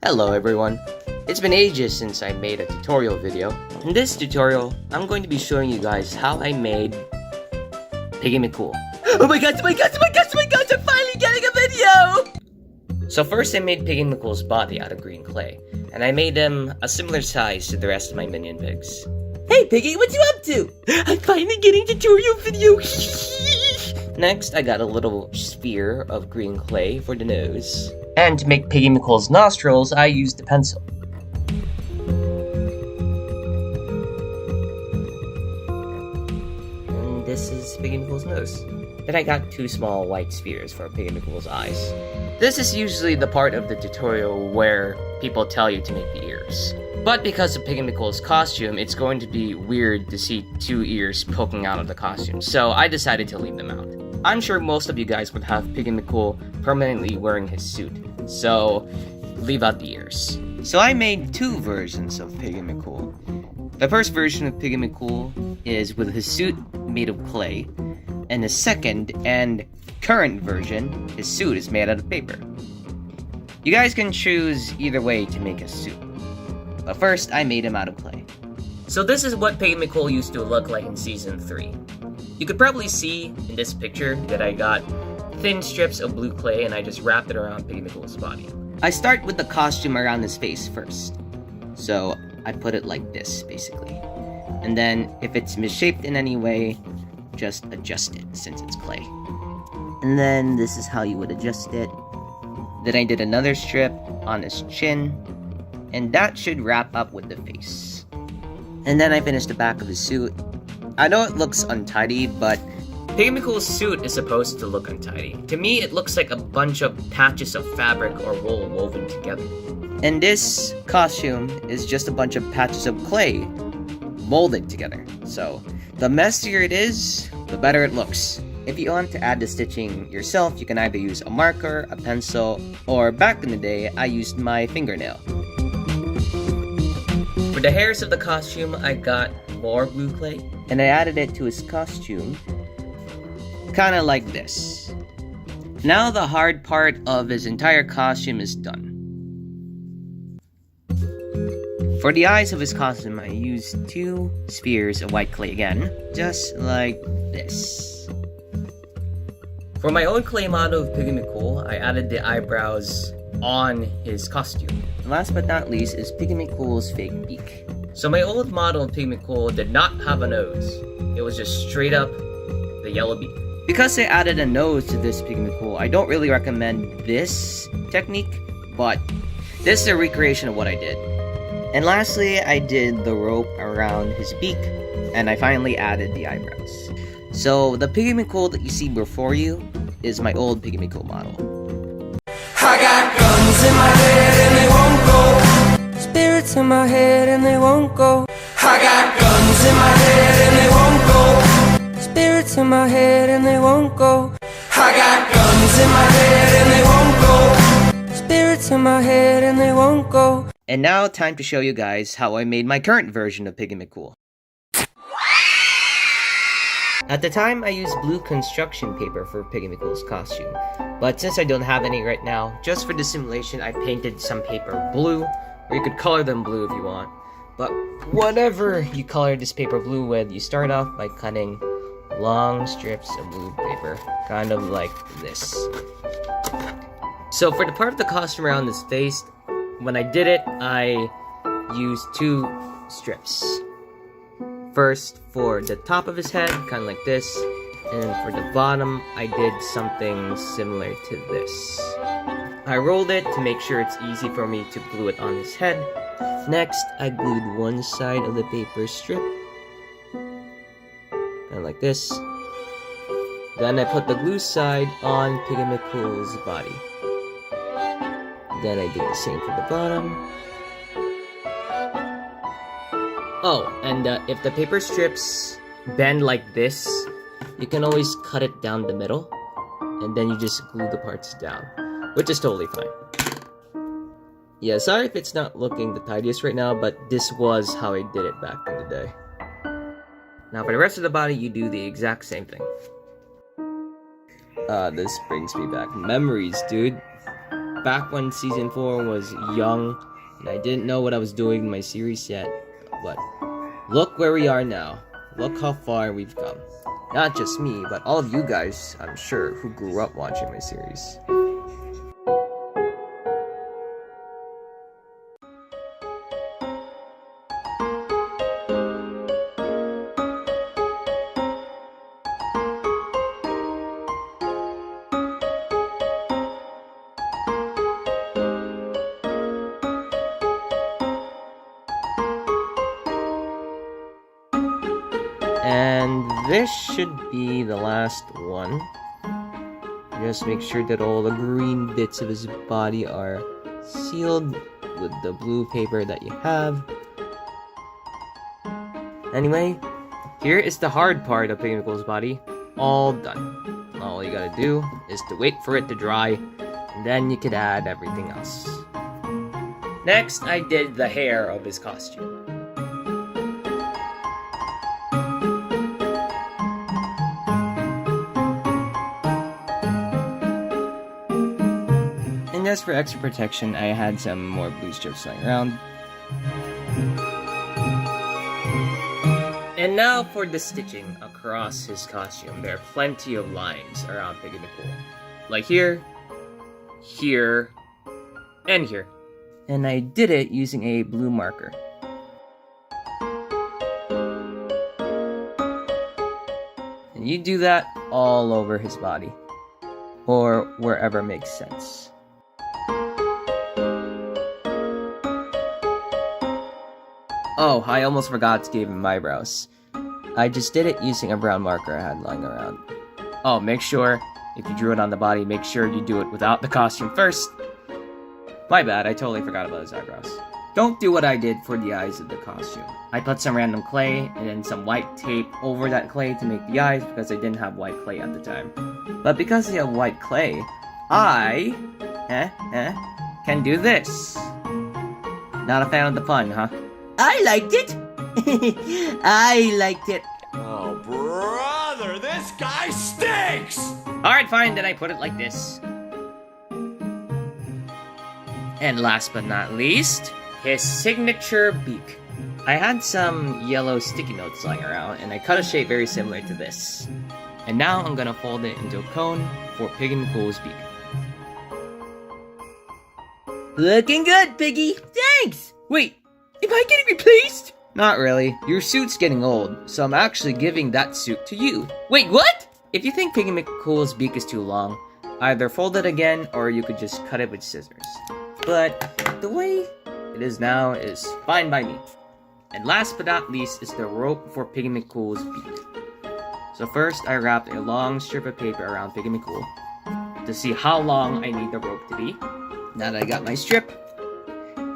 Hello everyone, it's been ages since I made a tutorial video. In this tutorial, I'm going to be showing you guys how I made Piggy McCool. Oh my god, I'm finally getting a video! So first I made Piggy McCool's body out of green clay, and I made him a similar size to the rest of my minion pigs. Hey Piggy, what you up to? I'm finally getting tutorial video! Next, I got a little sphere of green clay for the nose. And to make Piggy McCool's nostrils, I used a pencil. And this is Piggy McCool's nose. Then I got two small white spheres for Piggy McCool's eyes. This is usually the part of the tutorial where people tell you to make the ears. But because of Piggy McCool's costume, it's going to be weird to see two ears poking out of the costume, so I decided to leave them out. I'm sure most of you guys would have Piggy McCool permanently wearing his suit, so leave out the ears. So I made two versions of Piggy McCool. The first version of Piggy McCool is with his suit made of clay, and the second and current version, his suit is made out of paper. You guys can choose either way to make a suit, but first I made him out of clay. So this is what Piggy McCool used to look like in Season 3. You could probably see in this picture that I got thin strips of blue clay and I just wrapped it around Piggy McCool's body. I start with the costume around his face first. So I put it like this, basically. And then if it's misshaped in any way, just adjust it since it's clay. And then this is how you would adjust it. Then I did another strip on his chin, and that should wrap up with the face. And then I finished the back of his suit. I know it looks untidy, but Piggy McCool's suit is supposed to look untidy. To me, it looks like a bunch of patches of fabric or wool woven together. And this costume is just a bunch of patches of clay molded together. So, the messier it is, the better it looks. If you want to add the stitching yourself, you can either use a marker, a pencil, or back in the day, I used my fingernail. For the hairs of the costume, I got more blue clay, and I added it to his costume, kinda like this. Now the hard part of his entire costume is done. For the eyes of his costume, I used two spheres of white clay again, just like this. For my own clay model of Piggy McCool, I added the eyebrows on his costume. And last but not least is Piggy McCool's fake beak. So my old model of Piggy McCool did not have a nose. It was just straight up the yellow beak. Because I added a nose to this Piggy McCool, I don't really recommend this technique, but this is a recreation of what I did. And lastly, I did the rope around his beak, and I finally added the eyebrows. So the Piggy McCool that you see before you is my old Piggy McCool model. I got guns in my head and they won't go. Spirits in my head and they won't go. I got guns in my head and they won't go. Spirits in my head and they won't go. I got guns in my head and they won't go. Spirits in my head and they won't go. And now time to show you guys how I made my current version of Piggy McCool. At the time, I used blue construction paper for Piggy McCool's costume, but since I don't have any right now, just for the simulation, I painted some paper blue, or you could color them blue if you want. But whatever you color this paper blue with, you start off by cutting long strips of blue paper, kind of like this. So for the part of the costume around his face, when I did it, I used two strips. First, for the top of his head, kind of like this, and then for the bottom, I did something similar to this. I rolled it to make sure it's easy for me to glue it on his head. Next, I glued one side of the paper strip, kind of like this. Then I put the glue side on Piggy McCool's body. Then I did the same for the bottom. Oh, and if the paper strips bend like this, you can always cut it down the middle, and then you just glue the parts down, which is totally fine. Yeah, sorry if it's not looking the tidiest right now, but this was how I did it back in the day. Now for the rest of the body, you do the exact same thing. This brings me back memories, dude. back when season 4 was young and I didn't know what I was doing in my series yet. But look where we are now. Look how far we've come. Not just me, but all of you guys, I'm sure, who grew up watching my series. And this should be the last one. Just make sure that all the green bits of his body are sealed with the blue paper that you have. Anyway, here is the hard part of Piggy McCool's body. All done. All you gotta do is to wait for it to dry, and then you could add everything else. Next, I did the hair of his costume. And just for extra protection, I had some more blue strips lying around. And now for the stitching across his costume. There are plenty of lines around Piggy McCool. Like here, here, and here. And I did it using a blue marker. And you do that all over his body. Or wherever makes sense. Oh, I almost forgot to give him eyebrows. I just did it using a brown marker I had lying around. Oh, make sure, if you drew it on the body, make sure you do it without the costume first. My bad, I totally forgot about his eyebrows. Don't do what I did for the eyes of the costume. I put some random clay and then some white tape over that clay to make the eyes because I didn't have white clay at the time. But because I have white clay, I can do this. Not a fan of the pun, huh? I liked it. I liked it. Oh, brother, this guy stinks! Alright, fine, then I put it like this. And last but not least, his signature beak. I had some yellow sticky notes lying around, and I cut a shape very similar to this. And now I'm gonna fold it into a cone for Piggy McCool's beak. Looking good, Piggy! Thanks! Wait, am I getting replaced? Not really. Your suit's getting old, so I'm actually giving that suit to you. Wait, what? If you think Piggy McCool's beak is too long, either fold it again or you could just cut it with scissors. But the way it is now is fine by me. And last but not least is the rope for Piggy McCool's beak. So first I wrapped a long strip of paper around Piggy McCool to see how long I need the rope to be. Now that I got my strip,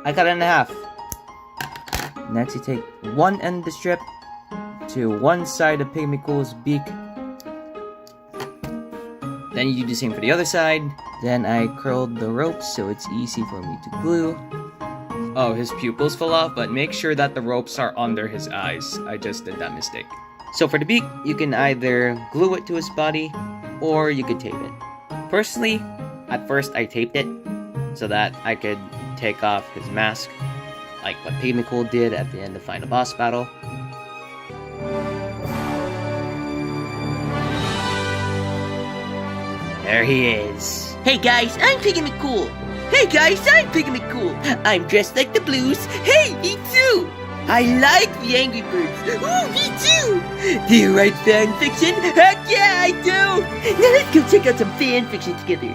I cut it in half. Next you take one end of the strip to one side of Piggy McCool's beak. Then you do the same for the other side. Then I curled the rope so it's easy for me to glue. Oh, his pupils fell off, but make sure that the ropes are under his eyes. I just did that mistake. So for the beak, you can either glue it to his body, or you could tape it. Personally, at first I taped it, so that I could take off his mask, like what Piggy McCool did at the end of Final Boss Battle. There he is. Hey guys, I'm Piggy McCool. Hey guys, I'm Piggy McCool. I'm dressed like the Blues. Hey, me too. I like the Angry Birds. Ooh, me too. Do you write fan fiction? Heck yeah, I do. Now let's go check out some fan fiction together.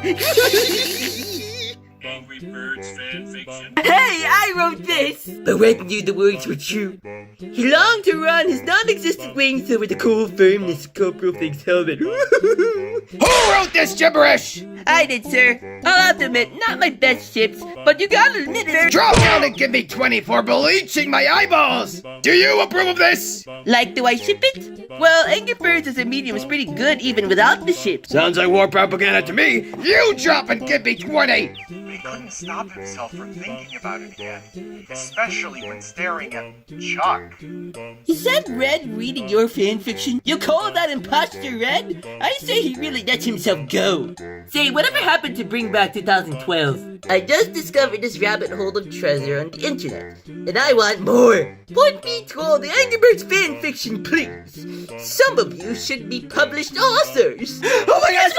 Angry Birds fan fiction. Hey, I wrote this! But when knew the words were true? He longed to run his non-existent wings over the cold firmness of Corporal Fig's helmet. Who wrote this gibberish? I did, sir. I'll have to admit, not my best ships, but you gotta admit it. Drop down and give me 20 for bleaching my eyeballs! Do you approve of this? Like, do I ship it? Well, Angry Birds as a medium is pretty good even without the ships. Sounds like war propaganda to me. You drop and give me 20! he couldn't stop himself from thinking about it again, especially when staring at Chuck. Is that Red reading your fanfiction? You call that imposter Red? I say he really lets himself go. Say, whatever happened to bring back 2012? I just discovered this rabbit hole of treasure on the internet, and I want more. Point me to all the Angry Birds fanfiction, please. Some of you should be published authors. Oh my gosh,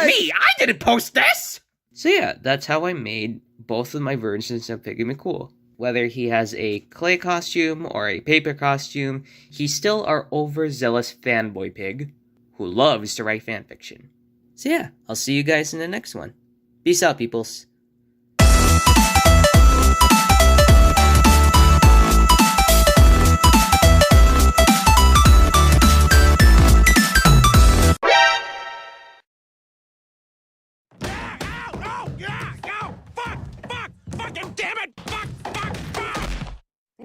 me, I didn't post this! So yeah, that's how I made both of my versions of Piggy McCool. Whether he has a clay costume or a paper costume, he's still our overzealous fanboy pig who loves to write fanfiction. So yeah, I'll see you guys in the next one. Peace out, peoples.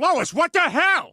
Lois, what the hell?